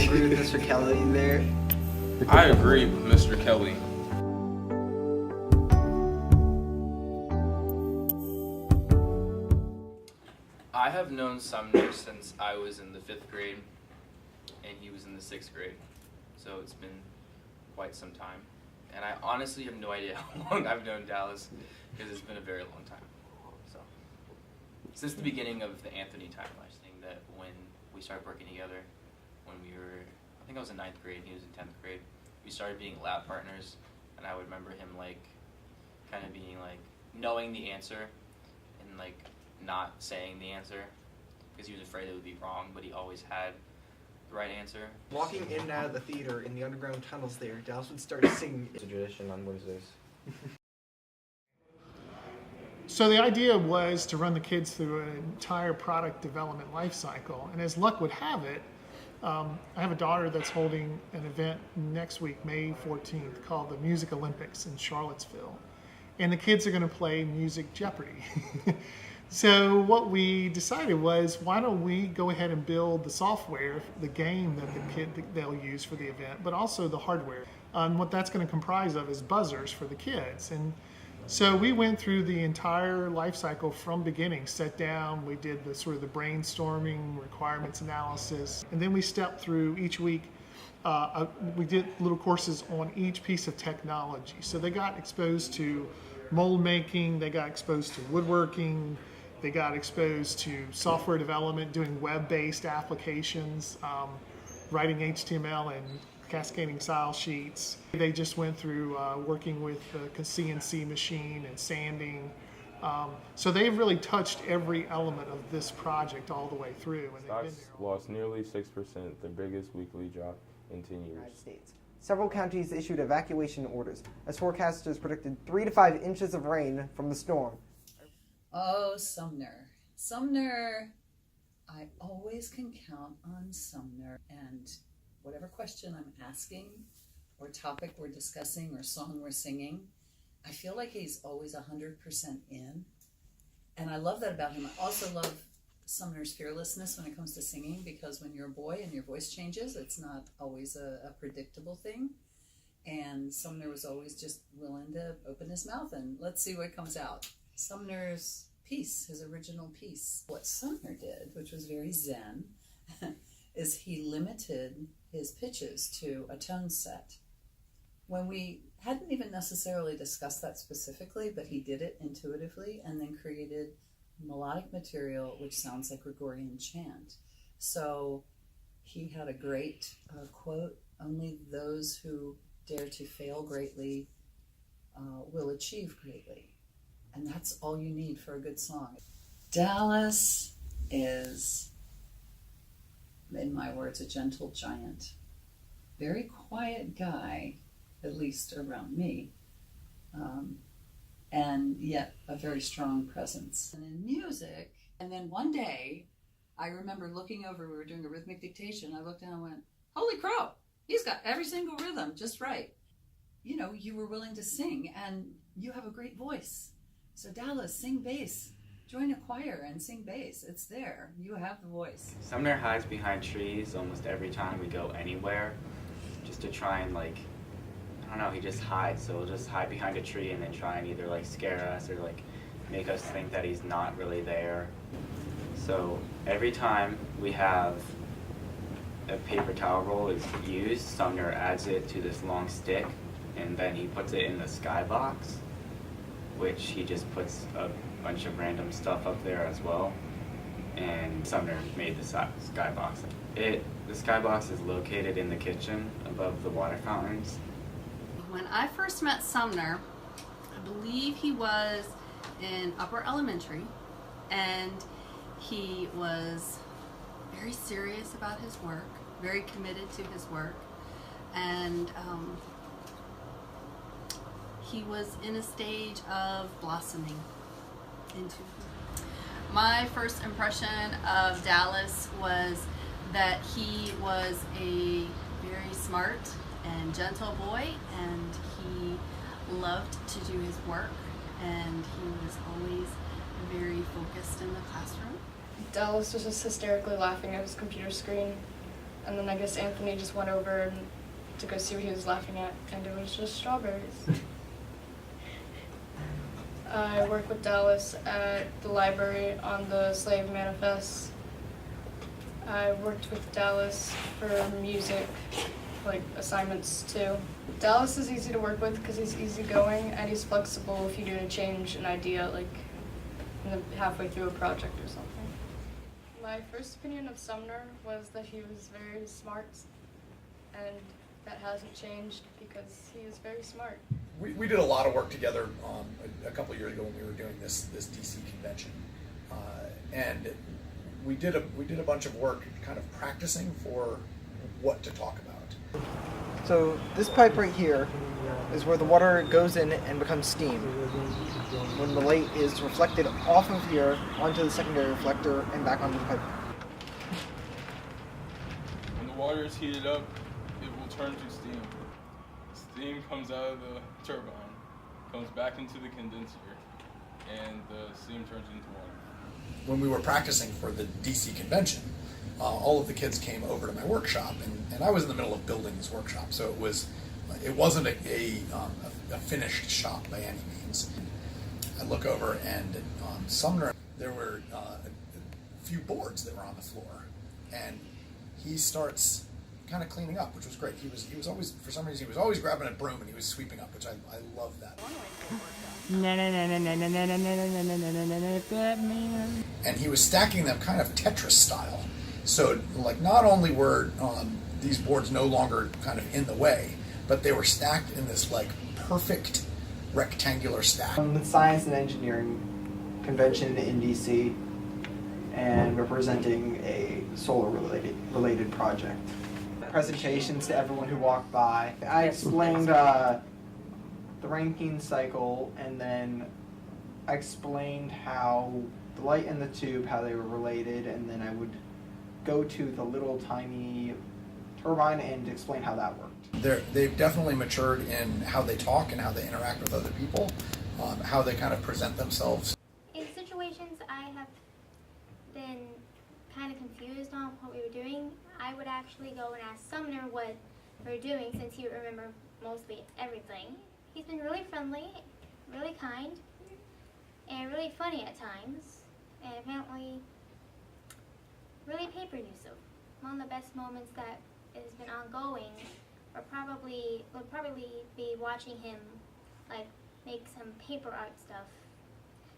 agree with Mr. Kelly there. I agree with Mr. Kelly. I have known Sumner since I was in the 5th grade and he was in the 6th grade. So it's been quite some time. And I honestly have no idea how long I've known Dallas because it's been a very long time. So since the beginning of the Anthony timeline thing, that when we started working together, when we were, I think I was in 9th grade and he was in 10th grade, we started being lab partners, and I would remember him like kind of being like knowing the answer and like not saying the answer because he was afraid it would be wrong, but he always had the right answer. Walking in and out of the theater in the underground tunnels there, Dallas would start singing. It's a tradition on Wednesdays. So the idea was to run the kids through an entire product development life cycle, and as luck would have it, I have a daughter that's holding an event next week, May 14th, called the Music Olympics in Charlottesville. And the kids are going to play Music Jeopardy. So what we decided was, why don't we go ahead and build the software, the game that they'll use for the event, but also the hardware. And what that's going to comprise of is buzzers for the kids. And so we went through the entire life cycle from beginning, sat down, we did the sort of the brainstorming, requirements analysis, and then we stepped through each week. We did little courses on each piece of technology. So they got exposed to mold making, they got exposed to woodworking, they got exposed to software development, doing web-based applications, writing HTML and cascading style sheets. They just went through working with the CNC machine and sanding. So they've really touched every element of this project all the way through. And Stocks lost nearly 6%, the biggest weekly drop in 10 years. United States. Several counties issued evacuation orders as forecasters predicted 3 to 5 inches of rain from the storm. Oh, Sumner. Sumner, I always can count on Sumner, and whatever question I'm asking or topic we're discussing or song we're singing, I feel like he's always 100% in. And I love that about him. I also love Sumner's fearlessness when it comes to singing, because when you're a boy and your voice changes, it's not always a predictable thing. And Sumner was always just willing to open his mouth and let's see what comes out. Sumner's piece, his original piece, what Sumner did, which was very zen, is he limited his pitches to a tone set. When we hadn't even necessarily discussed that specifically, but he did it intuitively and then created melodic material which sounds like Gregorian chant. So he had a great quote, "Only those who dare to fail greatly will achieve greatly." And that's all you need for a good song. Dallas is, in my words, a gentle giant. Very quiet guy, at least around me, and yet a very strong presence. And in music, and then one day, I remember looking over, we were doing a rhythmic dictation, I looked down and went, holy crow, he's got every single rhythm just right. You know, you were willing to sing, and you have a great voice. So Dallas, sing bass. Join a choir and sing bass. It's there. You have the voice. Sumner hides behind trees almost every time we go anywhere, just to try and I don't know, he just hides. So he'll just hide behind a tree and then try and either scare us or make us think that he's not really there. So every time we have a paper towel roll is used, Sumner adds it to this long stick and then he puts it in the skybox, which he just puts a bunch of random stuff up there as well. And Sumner made the skybox. The skybox is located in the kitchen above the water fountains. When I first met Sumner, I believe he was in upper elementary, and he was very serious about his work, very committed to his work, and he was in a stage of blossoming into. My first impression of Dallas was that he was a very smart and gentle boy, and he loved to do his work, and he was always very focused in the classroom. Dallas was just hysterically laughing at his computer screen and then I guess Anthony just went over to go see what he was laughing at, and it was just strawberries. I work with Dallas at the library on the Slave Manifest. I worked with Dallas for music, like assignments too. Dallas is easy to work with because he's easygoing and he's flexible if you need to change an idea, like halfway through a project or something. My first opinion of Sumner was that he was very smart, and that hasn't changed because he is very smart. We did a lot of work together a couple of years ago when we were doing this DC convention, and we did a bunch of work kind of practicing for what to talk about. So this pipe right here is where the water goes in and becomes steam. When the light is reflected off of here onto the secondary reflector and back onto the pipe. When the water is heated up, it will turn to steam. Steam comes out of the turbine, comes back into the condenser, and the steam turns into water. When we were practicing for the DC convention, all of the kids came over to my workshop, and I was in the middle of building this workshop, so it wasn't a finished shop by any means. I look over, and Sumner, there were a few boards that were on the floor, and he starts kind of cleaning up, which was great. He was always, for some reason, he was always grabbing a broom and he was sweeping up, which I love that. And he was stacking them kind of Tetris style. So, like, not only were these boards no longer kind of in the way, but they were stacked in this, like, perfect rectangular stack. The Science and Engineering Convention in DC, and we're presenting a solar-related project. Presentations to everyone who walked by. I explained the Rankine cycle, and then I explained how the light and the tube, how they were related, and then I would go to the little tiny turbine and explain how that worked. They've definitely matured in how they talk and how they interact with other people, how they kind of present themselves. In situations I have been kind of confused on what we were doing, I would actually go and ask Sumner what we were doing, since he would remember mostly everything. He's been really friendly, really kind, and really funny at times, and apparently really paper elusive. One of the best moments that has been ongoing would probably be watching him like make some paper art stuff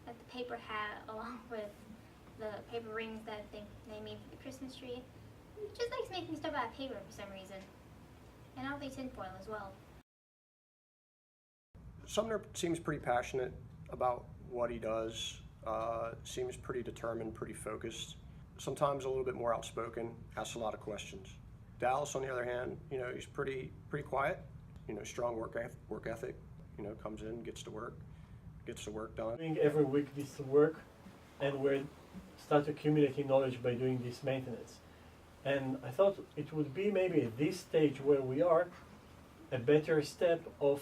that the paper hat, along with the paper rings that they made for the Christmas tree. He just likes making stuff out of paper for some reason, and I'll be tinfoil as well. Sumner seems pretty passionate about what he does, seems pretty determined, pretty focused, sometimes a little bit more outspoken, asks a lot of questions. Dallas, on the other hand, he's pretty quiet, strong work ethic, comes in, gets the work done. Doing every week this work, and we start accumulating knowledge by doing this maintenance. And I thought it would be maybe at this stage where we are, a better step of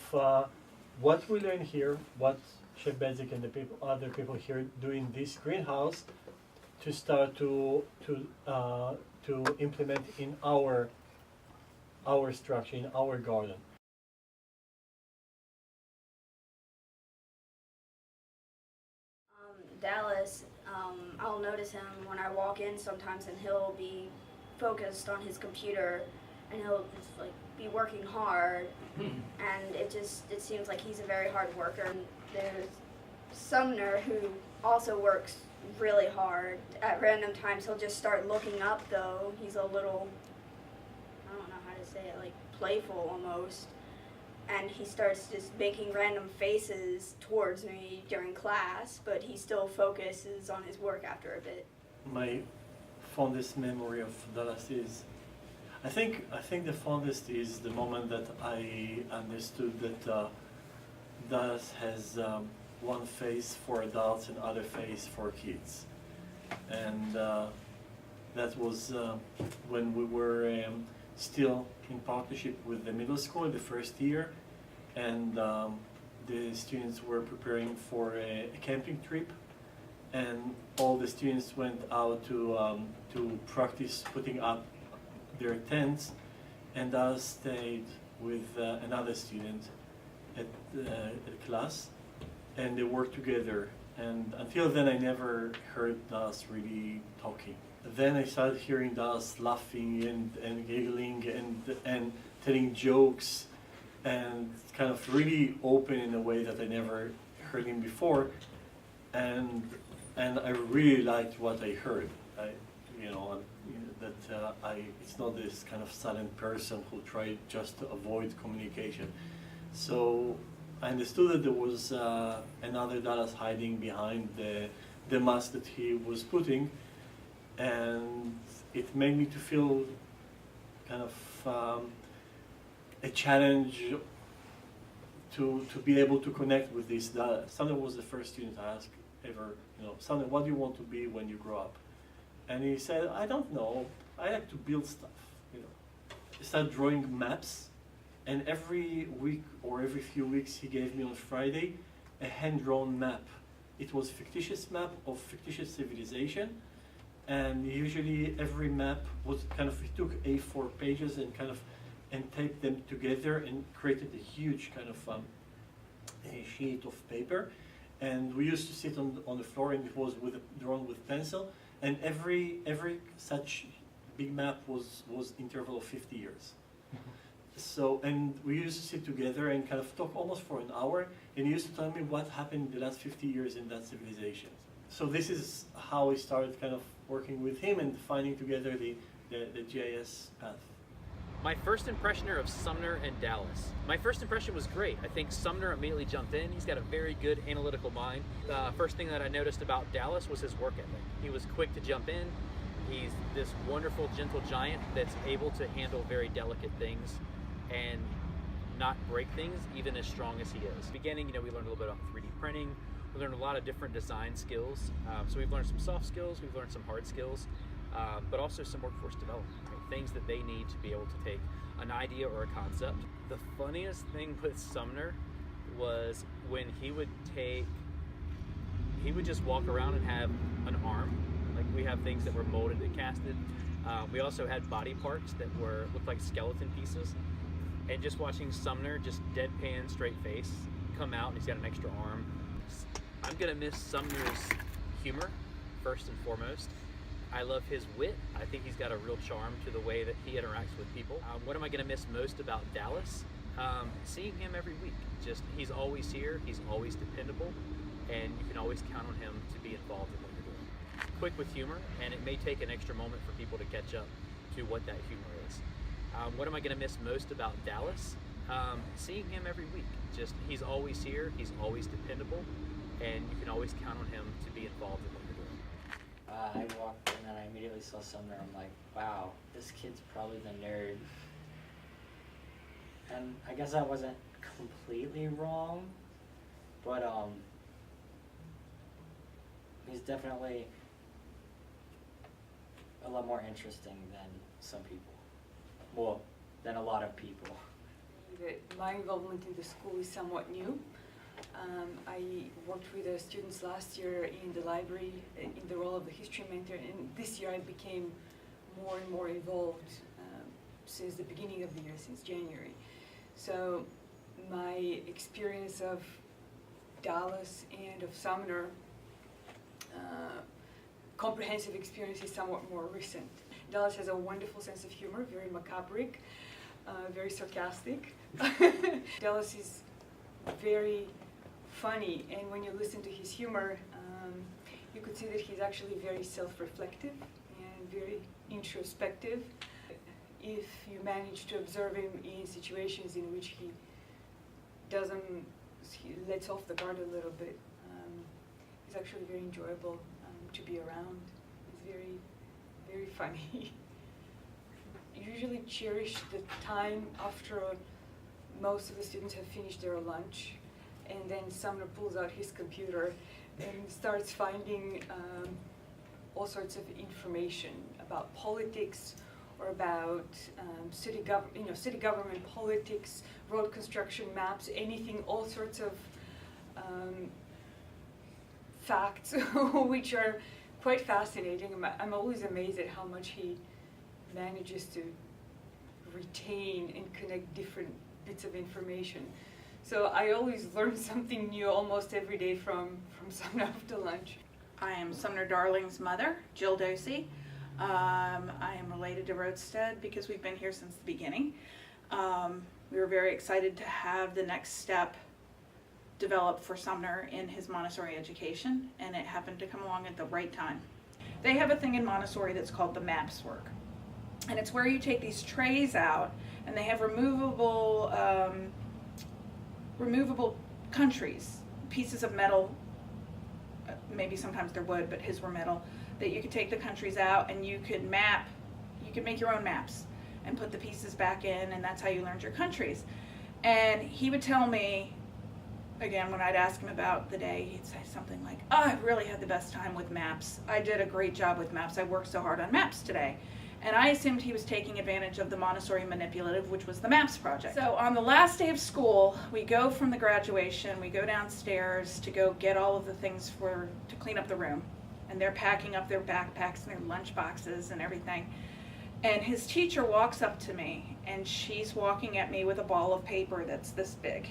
what we learn here, what Chef Bezik and the other people here do in this greenhouse, to start to implement in our structure, in our garden. Dallas, I'll notice him when I walk in sometimes, and he'll be focused on his computer, and he'll just like be working hard, and it seems like he's a very hard worker. And there's Sumner, who also works really hard. At random times he'll just start looking up, though. He's a little, I don't know how to say it, like playful almost. And he starts just making random faces towards me during class, but he still focuses on his work after a bit. My fondest memory of Dallas is, I think the fondest is the moment that I understood that Dallas has one face for adults and other face for kids. And that was when we were still in partnership with the middle school the first year, and the students were preparing for a camping trip, and all the students went out to practice putting up their tents, and Dallas stayed with another student at class, and they worked together. And until then, I never heard Dallas really talking. Then I started hearing Dallas laughing and giggling and telling jokes, and kind of really open in a way that I never heard him before, and I really liked what I heard. It's not this kind of silent person who tried just to avoid communication. So I understood that there was another Dallas hiding behind the mask that he was putting, and it made me to feel kind of a challenge to be able to connect with this Dallas. Sumner was the first student I asked ever, Sumner, what do you want to be when you grow up? And he said, I don't know, I like to build stuff. He started drawing maps, and every week or every few weeks he gave me on Friday a hand-drawn map. It was a fictitious map of fictitious civilization, and usually every map was he took A4 pages and taped them together and created a huge a sheet of paper. And we used to sit on the floor, and it was drawn with pencil, and every such big map was interval of 50 years. So, and we used to sit together and talk almost for an hour, and he used to tell me what happened in the last 50 years in that civilization. So this is how I started working with him and finding together the GIS path. My first impression of Sumner and Dallas. My first impression was great. I think Sumner immediately jumped in. He's got a very good analytical mind. The first thing that I noticed about Dallas was his work ethic. He was quick to jump in. He's this wonderful, gentle giant that's able to handle very delicate things and not break things, even as strong as he is. Beginning, we learned a little bit about 3D printing. We learned a lot of different design skills. So we've learned some soft skills, we've learned some hard skills, but also some workforce development, right? Things that they need to be able to take an idea or a concept. The funniest thing with Sumner was when he would just walk around and have an arm. Like, we have things that were molded and casted. We also had body parts that looked like skeleton pieces. And just watching Sumner, just deadpan, straight face, come out, and he's got an extra arm. I'm gonna miss Sumner's humor, first and foremost. I love his wit. I think he's got a real charm to the way that he interacts with people. What am I gonna miss most about Dallas? Seeing him every week. He's always here, he's always dependable, and you can always count on him to be involved in what you're doing. Quick with humor, and it may take an extra moment for people to catch up to what that humor is. What am I gonna miss most about Dallas? Seeing him every week. He's always here, he's always dependable, and you can always count on him to be involved in what you're doing. I walked in and I immediately saw Sumner. I'm like, wow, this kid's probably the nerd. And I guess I wasn't completely wrong, but he's definitely a lot more interesting than some people. Well, than a lot of people. My involvement in the school is somewhat new. I worked with the students last year in the library in the role of the history mentor, and this year I became more and more involved since the beginning of the year, since January. So my experience of Dallas and of Sumner, comprehensive experience, is somewhat more recent. Dallas has a wonderful sense of humor, very macabric, very sarcastic. Dallas is very funny, and when you listen to his humor, you could see that he's actually very self-reflective and very introspective. If you manage to observe him in situations in which he lets off the guard a little bit, he's actually very enjoyable to be around. He's very, very funny. Usually cherish the time after most of the students have finished their lunch, and then Sumner pulls out his computer and starts finding all sorts of information about politics or about city government politics, road construction maps, anything, all sorts of facts which are quite fascinating. I'm always amazed at how much he manages to retain and connect different bits of information. So I always learn something new almost every day from Sumner after lunch. I am Sumner Darling's mother, Jill Dosey. I am related to Roadstead because we've been here since the beginning. We were very excited to have the next step developed for Sumner in his Montessori education, and it happened to come along at the right time. They have a thing in Montessori that's called the MAPS work, and it's where you take these trays out, and they have removable countries, pieces of metal, maybe sometimes they're wood, but his were metal, that you could take the countries out and you could make your own maps and put the pieces back in, and that's how you learned your countries. And he would tell me, again, when I'd ask him about the day, he'd say something like, "Oh, I really had the best time with maps. I did a great job with maps. I worked so hard on maps today." And I assumed he was taking advantage of the Montessori manipulative, which was the MAPS project. So on the last day of school, we go from the graduation, we go downstairs to go get all of the things to clean up the room. And they're packing up their backpacks and their lunch boxes and everything. And his teacher walks up to me, and she's walking at me with a ball of paper that's this big.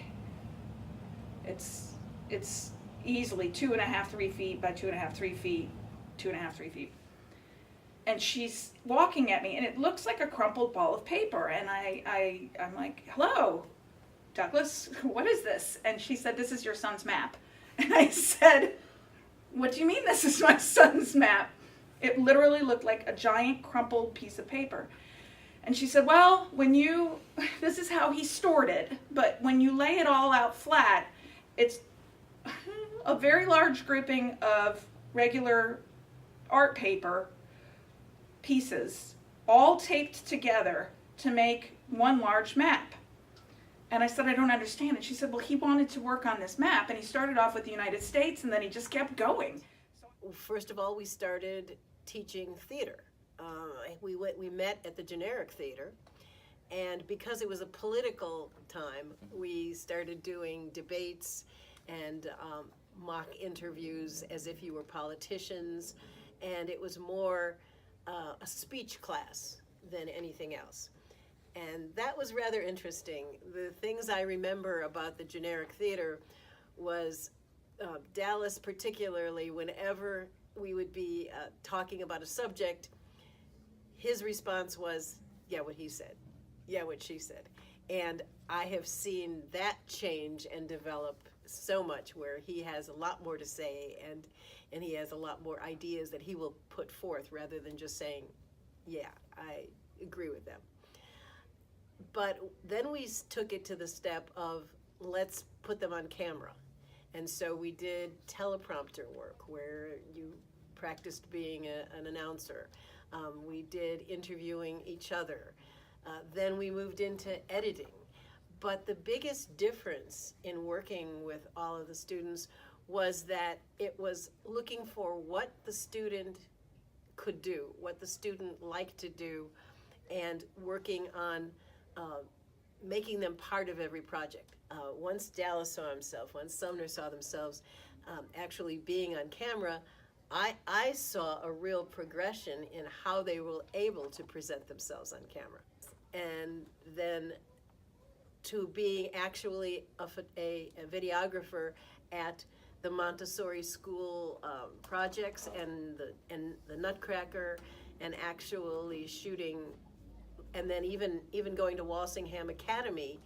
It's easily 2.5, 3 feet by 2.5, 3 feet, 2.5, 3 feet. And she's walking at me, and it looks like a crumpled ball of paper. And I'm like, "Hello, Douglas, what is this?" And she said, "This is your son's map." And I said, "What do you mean this is my son's map?" It literally looked like a giant crumpled piece of paper. And she said, "Well, this is how he stored it, but when you lay it all out flat, it's a very large grouping of regular art paper pieces, all taped together to make one large map." And I said, "I don't understand." And she said, "Well, he wanted to work on this map, and he started off with the United States, and then he just kept going." First of all, we started teaching theater. We met at the Generic Theater, and because it was a political time, we started doing debates and mock interviews as if you were politicians, and it was more a speech class than anything else. And that was rather interesting. The things I remember about the Generic Theater was Dallas particularly, whenever we would be talking about a subject, his response was, "Yeah, what he said. Yeah, what she said." And I have seen that change and develop so much, where he has a lot more to say, and he has a lot more ideas that he will put forth rather than just saying, "Yeah, I agree with them." But then we took it to the step of, let's put them on camera. And so we did teleprompter work where you practiced being an announcer. We did interviewing each other. Then we moved into editing. But the biggest difference in working with all of the students was that it was looking for what the student could do, what the student liked to do, and working on making them part of every project. Once Dallas saw himself, once Sumner saw themselves actually being on camera, I saw a real progression in how they were able to present themselves on camera. And then to being actually a videographer at the Montessori school projects and the Nutcracker, and actually shooting, and then even going to Walsingham Academy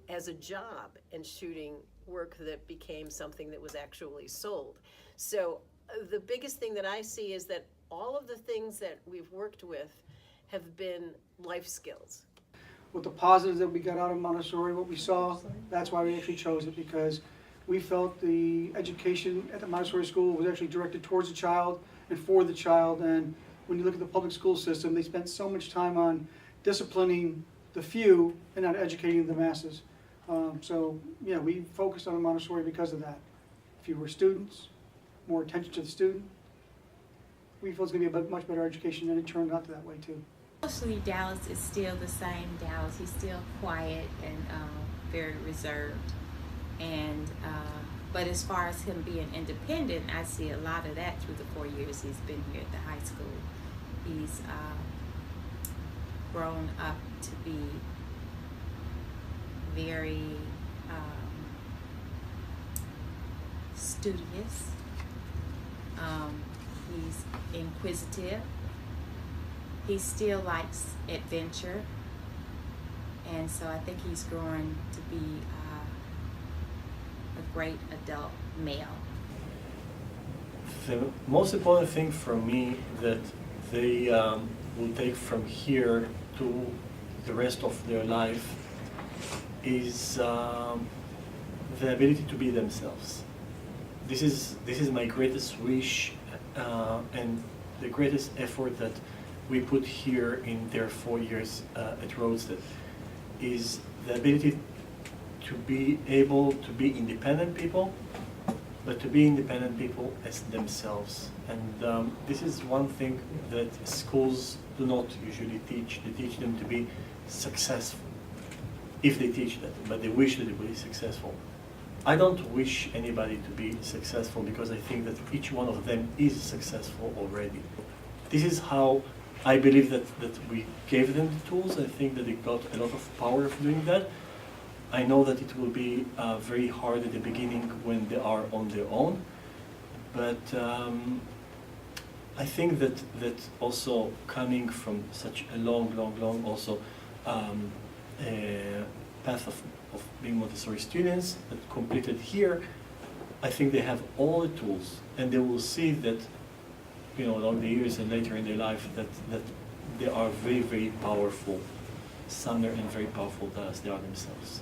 as a job and shooting work that became something that was actually sold. So the biggest thing that I see is that all of the things that we've worked with have been life skills. With the positives that we got out of Montessori, what we saw, that's why we actually chose it, because we felt the education at the Montessori school was actually directed towards the child and for the child. And when you look at the public school system, they spent so much time on disciplining the few and not educating the masses. So yeah, we focused on Montessori because of that. Fewer students, more attention to the student. We feel it's going to be a much better education, and it turned out that way too. Mostly Dallas is still the same Dallas. He's still quiet and very reserved. And but as far as him being independent, I see a lot of that through the 4 years he's been here at the high school. He's grown up to be very studious. He's inquisitive. He still likes adventure. And so I think he's growing to be a great adult male. The most important thing for me that they will take from here to the rest of their life is the ability to be themselves. This is my greatest wish and the greatest effort that we put here in their 4 years at Roadstead is the ability to be able to be independent people, but to be independent people as themselves. And this is one thing that schools do not usually teach. They teach them to be successful, if they teach that, but they wish that they will be successful. I don't wish anybody to be successful because I think that each one of them is successful already. This is how I believe that we gave them the tools. I think that they got a lot of power of doing that. I know that it will be very hard at the beginning when they are on their own, but I think that also coming from such a long also path of being Montessori students that completed here, I think they have all the tools, and they will see that, you know, along the years and later in their life that they are very, very powerful Sumner and very powerful Dallas. They are themselves.